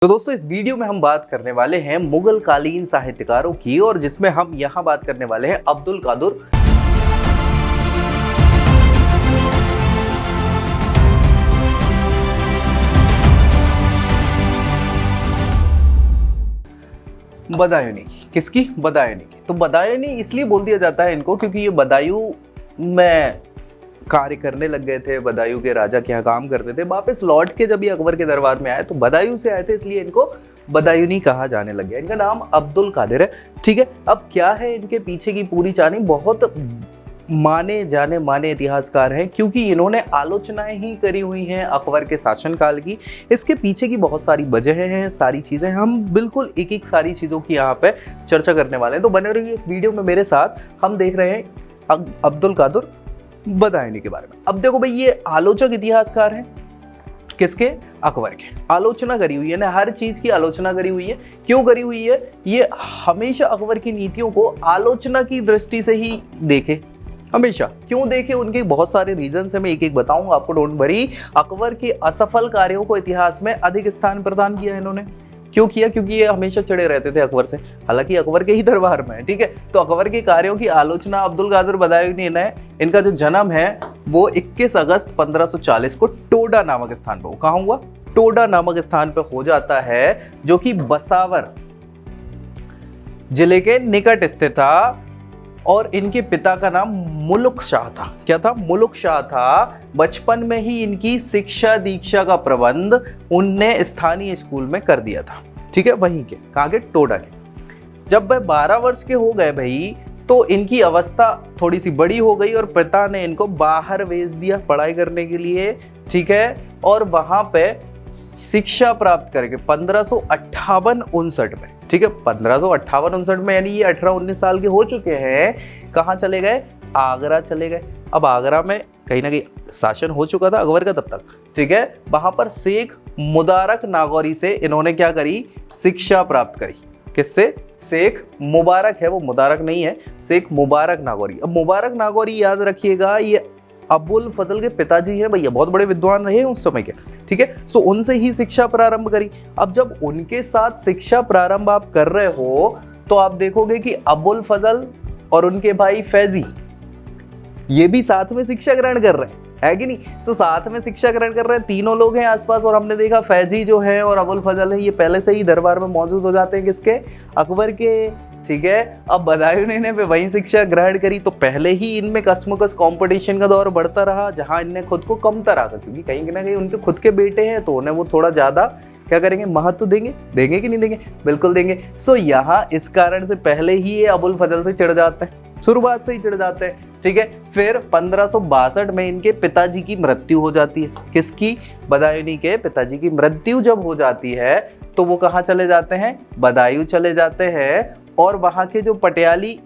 तो दोस्तों इस वीडियो में हम बात करने वाले हैं मुगल कालीन साहित्यकारों की, और जिसमें हम यहाँ बात करने वाले हैं अब्दुल कादुर। बदायूनी की, किसकी? बदायूनी की। तो बदायूनी इसलिए बोल दिया जाता है इनको क्योंकि ये बदायूं में कार्य करने लग गए थे, बदायूं के राजा के यहाँ काम करते थे। वापस लौट के जब ये अकबर के दरबार में आए तो बदायूं से आए थे, इसलिए इनको बदायूनी कहा जाने लग गया। इनका नाम अब्दुल कादिर है, ठीक है। अब क्या है इनके पीछे की पूरी कहानी? बहुत माने इतिहासकार हैं क्योंकि इन्होंने आलोचनाएं ही करी हुई हैं अकबर के शासनकाल की। इसके पीछे की बहुत सारी वजहें हैं, सारी चीज़ें हम बिल्कुल एक एक सारी चीज़ों की यहाँ पे चर्चा करने वाले हैं। तो बने रहिए इस वीडियो में मेरे साथ। हम देख रहे हैं अब्दुल कादुर बदायूनी के बारे में। अब देखो भाई, ये आलोचक इतिहासकार हैं, किसके? अकबर के। आलोचना करी हुई है ना, हर चीज की आलोचना करी हुई है। क्यों करी हुई है? ये हमेशा अकबर की नीतियों को आलोचना की दृष्टि से ही देखे, हमेशा। क्यों देखे? उनके बहुत सारे रीजन है, मैं एक एक बताऊंगा आपको, डोंट वरी। अकबर के असफल कार्यों को इतिहास में अधिक स्थान प्रदान किया इन्होंने। क्यों किया? क्योंकि ये हमेशा चिड़े रहते थे अकबर से, हालांकि अकबर के ही दरबार में है, ठीक है। तो अकबर के कार्यों की आलोचना अब्दुल कादिर बदायूनी ने। इनका जो जन्म है वो 21 अगस्त 1540 को टोडा नामक स्थान पर, कहाँ हुआ? टोडा नामक स्थान पर हो जाता है, जो कि बसावर जिले के निकट स्थित था। और इनके पिता का नाम मुलुक शाह था। क्या था? मुलुक शाह था। बचपन में ही इनकी शिक्षा दीक्षा का प्रबंध उनने स्थानीय स्कूल में कर दिया था, ठीक है, वहीं के, कहाँ के? टोडा के। जब वह 12 वर्ष के हो गए भाई, तो इनकी अवस्था थोड़ी सी बड़ी हो गई और पिता ने इनको बाहर भेज दिया पढ़ाई करने के लिए, ठीक है। और वहां पे शिक्षा प्राप्त करके 1558-59 में, ठीक है, 1558-59 में, यानी ये 18-19 साल के हो चुके हैं, कहाँ चले गए? आगरा चले गए। अब आगरा में कहीं ना कहीं शासन हो चुका था अकबर का तब तक, ठीक है। वहां पर शेख मुबारक नागौरी से इन्होंने क्या करी? शिक्षा प्राप्त करी। किससे? शेख मुबारक है, वो मुबारक नहीं है, शेख मुबारक नागौरी। अब मुबारक नागौरी याद रखिएगा, ये अबुल फजल के पिताजी हैं भैया, बहुत बड़े विद्वान रहे उस समय के, ठीक है। सो उनसे ही शिक्षा प्रारंभ करी। अब जब उनके साथ शिक्षा प्रारंभ आप कर रहे हो तो आप देखोगे कि अबुल फजल और उनके भाई फैजी, ये भी साथ में शिक्षा ग्रहण कर रहे हैं, है कि नहीं? सो साथ में शिक्षा ग्रहण कर रहे हैं, तीनों लोग हैं आसपास। और हमने देखा फैजी जो है और अबुल फजल है, ये पहले से ही दरबार में मौजूद हो जाते हैं, किसके? अकबर के, ठीक है। अब बदायूनी ने वहीं शिक्षा ग्रहण करी, तो पहले ही इनमें कसमकस कंपटीशन का दौर बढ़ता रहा, जहां इनने खुद को कम तरह का, क्योंकि कहीं ना कहीं उनके खुद के बेटे हैं तो उन्हें वो थोड़ा ज्यादा क्या करेंगे? महत्व देंगे। देंगे कि नहीं देंगे? बिल्कुल देंगे। सो यहाँ इस कारण से पहले ही ये अबुल फजल से चिढ़ जाते हैं, शुरुआत से ही चिढ़ जाते हैं, ठीक है। फिर 1562 में इनके पिताजी की मृत्यु हो जाती है। किसकी? बदायूनी के पिताजी की मृत्यु जब हो जाती है तो वो कहाँ चले जाते हैं? बदायूं चले जाते हैं। और वहाँ के जो पटियाली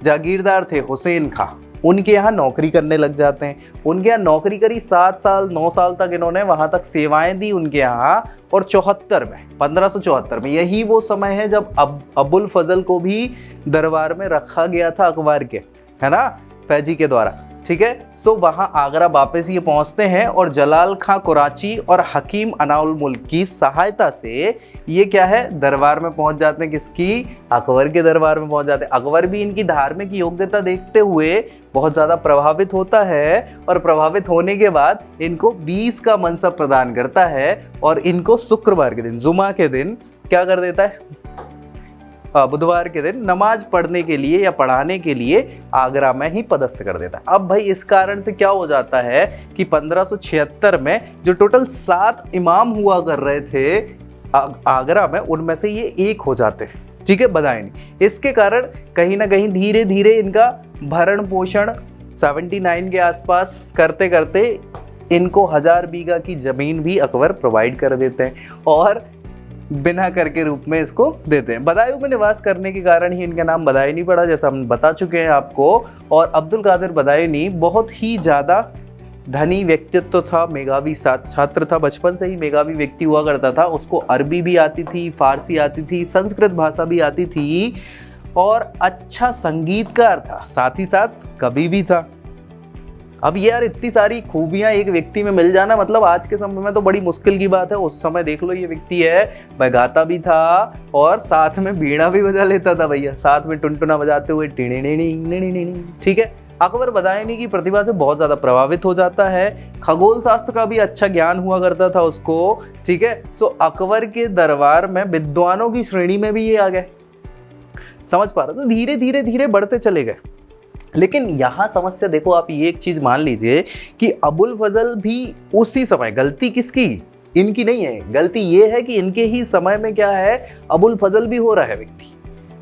जागीरदार थे हुसैन खां, उनके यहाँ नौकरी करने लग जाते हैं। उनके यहाँ नौकरी करी 7 साल 9 साल तक इन्होंने वहाँ तक सेवाएं दी उनके यहाँ। और 1574 में यही वो समय है जब अबुल फजल को भी दरबार में रखा गया था अकबर के, है ना, फैजी के द्वारा, ठीक है। सो वहाँ आगरा वापस ये पहुँचते हैं और जलाल खां कुराची और हकीम अनाउल मुल्क की सहायता से ये क्या है? दरबार में पहुँच जाते हैं। किसकी? अकबर के दरबार में पहुँच जाते हैं। अकबर भी इनकी धार्मिक योग्यता देखते हुए बहुत ज़्यादा प्रभावित होता है, और प्रभावित होने के बाद इनको 20 का मनसब प्रदान करता है। और इनको शुक्रवार के दिन, जुमा के दिन क्या कर देता है? बुधवार के दिन नमाज पढ़ने के लिए या पढ़ाने के लिए आगरा में ही पदस्थ कर देता है। अब भाई इस कारण से क्या हो जाता है कि 1576 में जो टोटल 7 इमाम हुआ कर रहे थे आगरा में, उनमें से ये एक हो जाते हैं, ठीक है, बदायूनी। इसके कारण कहीं ना कहीं धीरे धीरे इनका भरण पोषण 79 के आसपास करते करते इनको 1000 बीघा की जमीन भी अकबर प्रोवाइड कर देते हैं और बिना कर के रूप में इसको देते हैं। बदायूं में निवास करने के कारण ही इनका नाम बदायूनी पड़ा, जैसा हम बता चुके हैं आपको। और अब्दुल कादिर बदायूनी बहुत ही ज़्यादा धनी व्यक्तित्व था, मेधावी छात्र था, बचपन से ही मेधावी व्यक्ति हुआ करता था। उसको अरबी भी आती थी, फारसी आती थी, संस्कृत भाषा भी आती थी, और अच्छा संगीतकार था, साथ ही साथ कवि भी था। अब ये यार इतनी सारी खूबियां एक व्यक्ति में मिल जाना मतलब आज के समय में तो बड़ी मुश्किल की बात है। उस समय देख लो ये व्यक्ति है वह गाता भी था और साथ में बीड़ा भी बजा लेता था भैया, साथ में टुनटुना बजाते हुए ठीक है। अकबर बदायूंनी की प्रतिभा से बहुत ज्यादा प्रभावित हो जाता है। खगोल शास्त्र का भी अच्छा ज्ञान हुआ करता था उसको, ठीक है। सो अकबर के दरबार में विद्वानों की श्रेणी में भी ये आ गए, समझ पा रहे हो। तो धीरे धीरे धीरे बढ़ते चले गए। लेकिन यहाँ समस्या देखो, आप ये एक चीज मान लीजिए कि अबुल फजल भी उसी समय, गलती किसकी, इनकी नहीं है, गलती ये है कि इनके ही समय में क्या है, अबुल फजल भी हो रहा है व्यक्ति।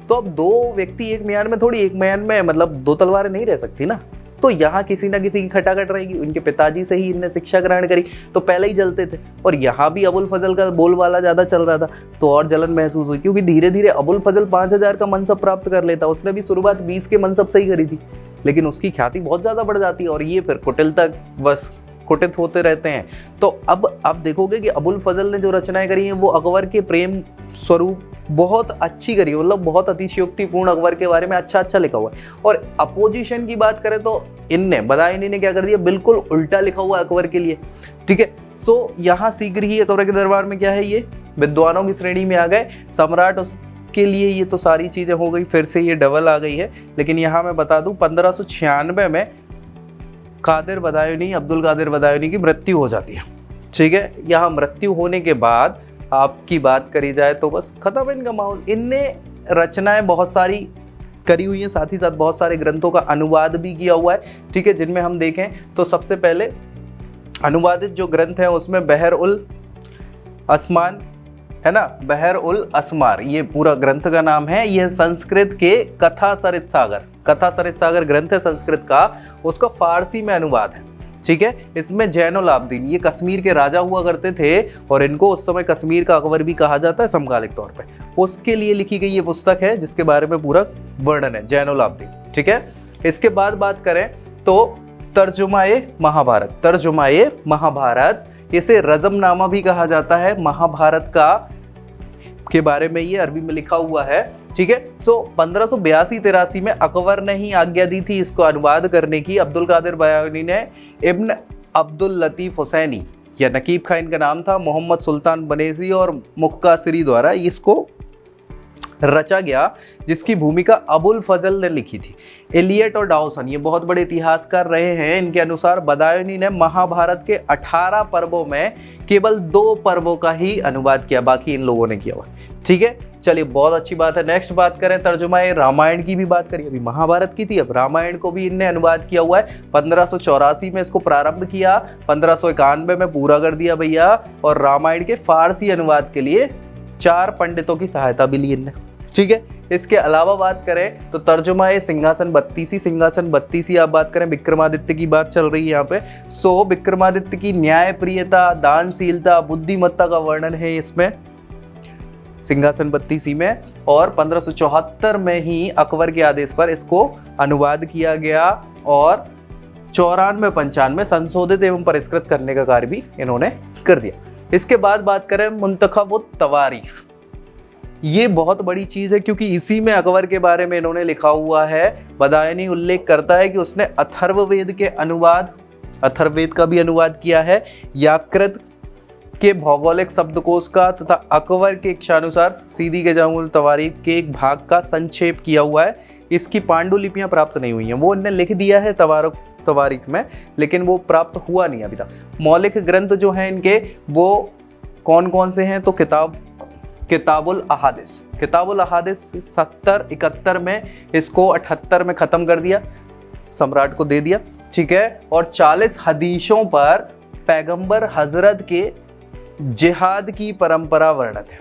तो अब दो व्यक्ति एक म्यान में थोड़ी, एक म्यान में मतलब दो तलवारें नहीं रह सकती ना। तो यहाँ किसी ना किसी की खटाखट रहेगी। उनके पिताजी से ही इनने शिक्षा ग्रहण करी तो पहले ही जलते थे, और यहाँ भी अबुल फजल का बोलबाला ज्यादा चल रहा था तो और जलन महसूस हुई, क्योंकि धीरे धीरे अबुल फजल 5000 का मनसब प्राप्त कर लेता। उसने भी शुरुआत 20 के मनसब से ही करी थी, लेकिन उसकी ख्याति बहुत ज्यादा बढ़ जाती है और ये फिर कुटिलता बस कुटित होते रहते हैं। तो अब आप देखोगे कि अबुल फजल ने जो रचनाएं करी हैं वो अकबर के प्रेम स्वरूप बहुत अच्छी करी, मतलब बहुत अतिशयोक्तिपूर्ण अकबर के बारे में अच्छा लिखा हुआ है। और अपोजिशन की बात करें तो इनने, बदायूंनी ने क्या कर दिया, बिल्कुल उल्टा लिखा हुआ अकबर के लिए, ठीक है। सो यहाँ शीघ्र ही अकबर के दरबार में क्या है, ये विद्वानों की श्रेणी में आ गए। सम्राट के लिए ये तो सारी चीजें हो गई, फिर से ये डबल आ गई है। लेकिन यहाँ मैं बता दूं 1596 में कादिर बदायूंनी, अब्दुल कादिर बदायूंनी की मृत्यु हो जाती है, ठीक है। यहाँ मृत्यु होने के बाद आपकी बात करी जाए तो बस खत्म है इनका माहौल। इनने रचनाएं बहुत सारी करी हुई हैं, साथ ही साथ बहुत सारे ग्रंथों का अनुवाद भी किया हुआ है, ठीक है। जिनमें हम देखें तो सबसे पहले अनुवादित जो ग्रंथ है उसमें बहर उल असमान है ना, बहर उल असमार ये पूरा ग्रंथ का नाम है। यह संस्कृत के कथा सरित सागर ग्रंथ है संस्कृत का, उसका फारसी में अनुवाद है, ठीक है। इसमें जैनुल आबदीन, ये कश्मीर के राजा हुआ करते थे और इनको उस समय कश्मीर का अकबर भी कहा जाता है समकालिक तौर पे, उसके लिए लिखी गई ये पुस्तक है जिसके बारे में पूरा वर्णन है, जैनुल आबदीन, ठीक है। इसके बाद बात करें तो तर्जुमाए महाभारत, इसे रज़मनामा भी कहा जाता है, महाभारत का के बारे में ये अरबी में लिखा हुआ है, ठीक है। सो 1582-83 में अकबर ने ही आज्ञा दी थी इसको अनुवाद करने की। अब्दुल कादिर बदायूंनी ने इब्न अब्दुल लतीफ हुसैनी या नकीब खां इनका नाम था, मोहम्मद सुल्तान बनेसी और मुक्कासिरी द्वारा इसको रचा गया, जिसकी भूमिका अबुल फजल ने लिखी थी। एलियट और डाउसन ये बहुत बड़े इतिहासकार रहे हैं। इनके अनुसार बदायूंनी ने महाभारत के 18 पर्वों में केवल 2 पर्वों का ही अनुवाद किया, बाकी इन लोगों ने किया हुआ, ठीक है। चलिए बहुत अच्छी बात है। नेक्स्ट बात करें तर्जुमाए रामायण की भी बात करिए, अभी महाभारत की थी, अब रामायण को भी इनने अनुवाद किया हुआ है। 1584 में इसको प्रारंभ किया, 1591 में पूरा कर दिया भैया। और रामायण के फारसी अनुवाद के लिए 4 पंडितों की सहायता भी ली इनने, ठीक है। इसके अलावा बात करें तो तर्जुमा सिंहासन बत्तीसी आप बात करें, विक्रमादित्य की बात चल रही है यहाँ पे। सो विक्रमादित्य की न्यायप्रियता, दानशीलता, बुद्धिमत्ता का वर्णन है इसमें सिंहासन बत्तीसी में। और 1574 में ही अकबर के आदेश पर इसको अनुवाद किया गया और 94-95 संशोधित एवं परिष्कृत करने का कार्य भी इन्होंने कर दिया। इसके बाद बात करें मुंतखब तवारीख, ये बहुत बड़ी चीज है क्योंकि इसी में अकबर के बारे में इन्होंने लिखा हुआ है। बदायूंनी उल्लेख करता है कि उसने अथर्ववेद का भी अनुवाद किया है, याकृत के भौगोलिक शब्दकोश का तथा अकबर के इच्छानुसार सीधी के जामुल तवारीख के एक भाग का संक्षेप किया हुआ है। इसकी पांडुलिपियां प्राप्त नहीं हुई हैं, वो इन्होंने लिख दिया है तवारीख में, लेकिन वो प्राप्त हुआ नहीं अभी तक। मौलिक ग्रंथ जो हैं इनके वो कौन कौन से हैं तो किताबुल अहादिस 70-71 में, इसको 78 में ख़त्म कर दिया, सम्राट को दे दिया, ठीक है। और 40 हदीसों पर पैगंबर हजरत के जिहाद की परंपरा वर्णित है,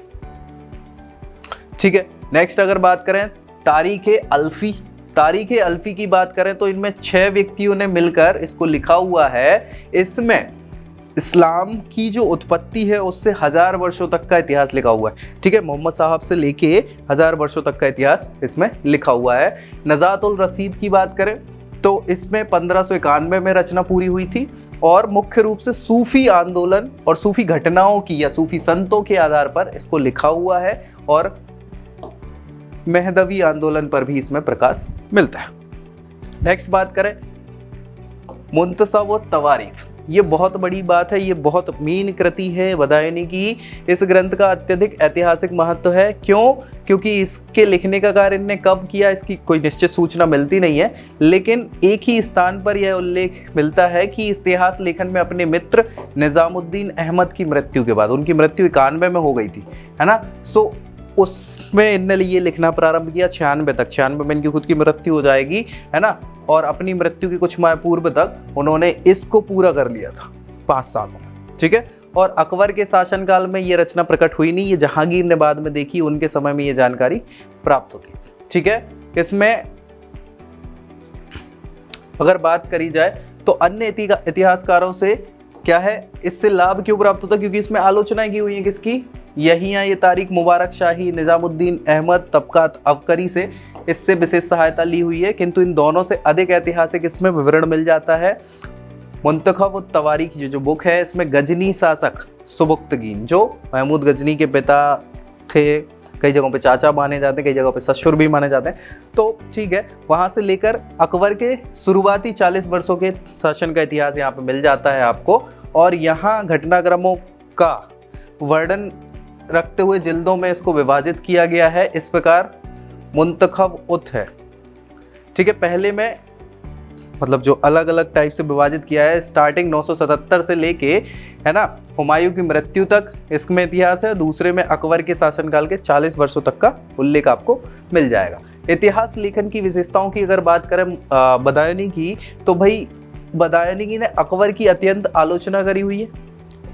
ठीक है। नेक्स्ट अगर बात करें तारीख अल्फी की बात करें तो इनमें 6 व्यक्तियों ने मिलकर इसको लिखा हुआ है। इसमें इस्लाम की जो उत्पत्ति है उससे 1000 वर्षों तक का इतिहास लिखा हुआ है, ठीक है। मोहम्मद साहब से लेके 1000 वर्षों तक का इतिहास इसमें लिखा हुआ है। नज़ातुल रसीद की बात करें तो इसमें 1591 में रचना पूरी हुई थी और मुख्य रूप से सूफी आंदोलन और सूफी घटनाओं की या सूफी संतों के आधार पर इसको लिखा हुआ है और मेहदवी आंदोलन पर भी इसमें प्रकाश मिलता है। नेक्स्ट बात करें मुंतसब व तवारीख, ये बहुत बड़ी बात है, ये बहुत मीन कृति है बदायूंनी की। इस ग्रंथ का अत्यधिक ऐतिहासिक महत्व है। क्यों? क्योंकि इसके लिखने का कार्य इनने कब किया इसकी कोई निश्चित सूचना मिलती नहीं है, लेकिन एक ही स्थान पर यह उल्लेख मिलता है कि इतिहास लेखन में अपने मित्र निजामुद्दीन अहमद की मृत्यु के बाद, उनकी मृत्यु 91 में हो गई थी, है ना। सो उसमें इनने ये लिखना प्रारंभ किया 96 तक। 96 में इनकी खुद की मृत्यु हो जाएगी, है ना। और अपनी मृत्यु के कुछ माह पूर्व तक उन्होंने इसको पूरा कर लिया था 5 सालों में, ठीक है। और अकबर के शासनकाल में ये रचना प्रकट हुई नहीं, ये जहांगीर ने बाद में देखी, उनके समय में ये जानकारी प्राप्त होती, ठीक है। इसमें अगर बात करी जाए तो अन्य इतिहासकारों से क्या है, इससे लाभ क्यों प्राप्त होता है? क्योंकि इसमें आलोचनाएं की हुई हैं किसकी? यही ये तारीख मुबारक शाही, निजामुद्दीन अहमद, तबकात अबकरी से इससे विशेष सहायता ली हुई है, किंतु इन दोनों से अधिक ऐतिहासिक इसमें विवरण मिल जाता है। मुंतखब व तवारीख जो बुक है, इसमें गजनी शासक सुबुक्तगीन, जो महमूद गजनी के पिता थे, कई जगहों पे चाचा माने जाते हैं, कई जगहों पे ससुर भी माने जाते हैं, तो ठीक है, वहाँ से लेकर अकबर के शुरुआती 40 वर्षों के शासन का इतिहास यहाँ पे मिल जाता है आपको। और यहाँ घटनाक्रमों का वर्णन रखते हुए जिल्दों में इसको विभाजित किया गया है, इस प्रकार मुंतखब उत है, ठीक है। पहले में मतलब जो अलग अलग टाइप से विभाजित किया है, स्टार्टिंग 977 से लेके, है ना, हुमायूं की मृत्यु तक इसमें इतिहास है। दूसरे में अकबर के शासनकाल के 40 वर्षों तक का उल्लेख आपको मिल जाएगा। इतिहास लेखन की विशेषताओं की अगर बात करें बदायूंनी की, तो भाई बदायूंनी ने अकबर की अत्यंत आलोचना करी हुई है।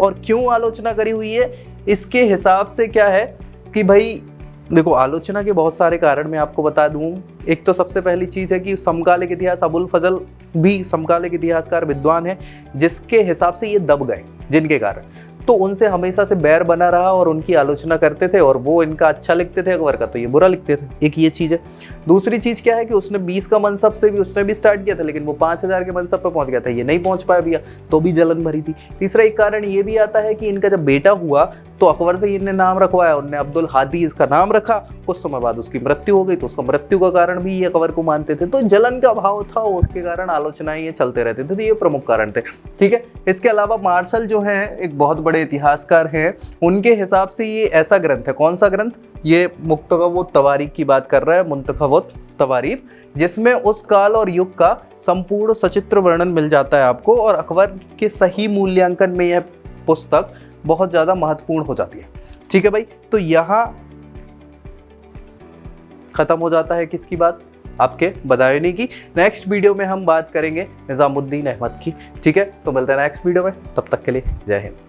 और क्यों आलोचना करी हुई है, इसके हिसाब से क्या है कि भाई देखो, आलोचना के बहुत सारे कारण मैं आपको बता दूं। एक तो सबसे पहली चीज़ है कि समकालिक इतिहास, अबुल फजल भी समकालिक इतिहासकार विद्वान है, जिसके हिसाब से ये दब गए, जिनके कारण तो उनसे हमेशा से बैर बना रहा और उनकी आलोचना करते थे, और वो इनका अच्छा लिखते थे अकबर का, तो ये बुरा लिखते थे। एक ये चीज़ है। दूसरी चीज़ क्या है कि उसने 20 का मनसब से भी उसने भी स्टार्ट किया था, लेकिन वो 5000 के मनसब पर पहुंच गया था, ये नहीं पहुंच पाया भैया, तो भी जलन भरी थी। तीसरा एक कारण ये भी आता है कि इनका जब बेटा हुआ तो अकबर से इनने नाम रखवाया, उनने अब्दुल हादी इसका नाम रखा, कुछ समय बाद उसकी मृत्यु हो गई, तो उसका मृत्यु का कारण भी ये अकबर को मानते थे, तो जलन का भाव था, उसके कारण आलोचनाएं ये चलते रहते थे, तो ये प्रमुख कारण थे, ठीक है। इसके अलावा मार्शल जो है एक बहुत बड़े इतिहासकार हैं, उनके हिसाब से ये ऐसा ग्रंथ है, कौन सा ग्रंथ, ये मुंतखब व तवारीख की बात कर रहा है, मुंतखब व तवारीख, जिसमें उस काल और युग का संपूर्ण सचित्र वर्णन मिल जाता है आपको, और अकबर के सही मूल्यांकन में यह पुस्तक बहुत ज़्यादा महत्वपूर्ण हो जाती है, ठीक है भाई। तो यहाँ खत्म हो जाता है किसकी बात, आपके बदायूंनी की। नेक्स्ट वीडियो में हम बात करेंगे निजामुद्दीन अहमद की, ठीक है। तो मिलते हैं नेक्स्ट वीडियो में, तब तक के लिए जय हिंद।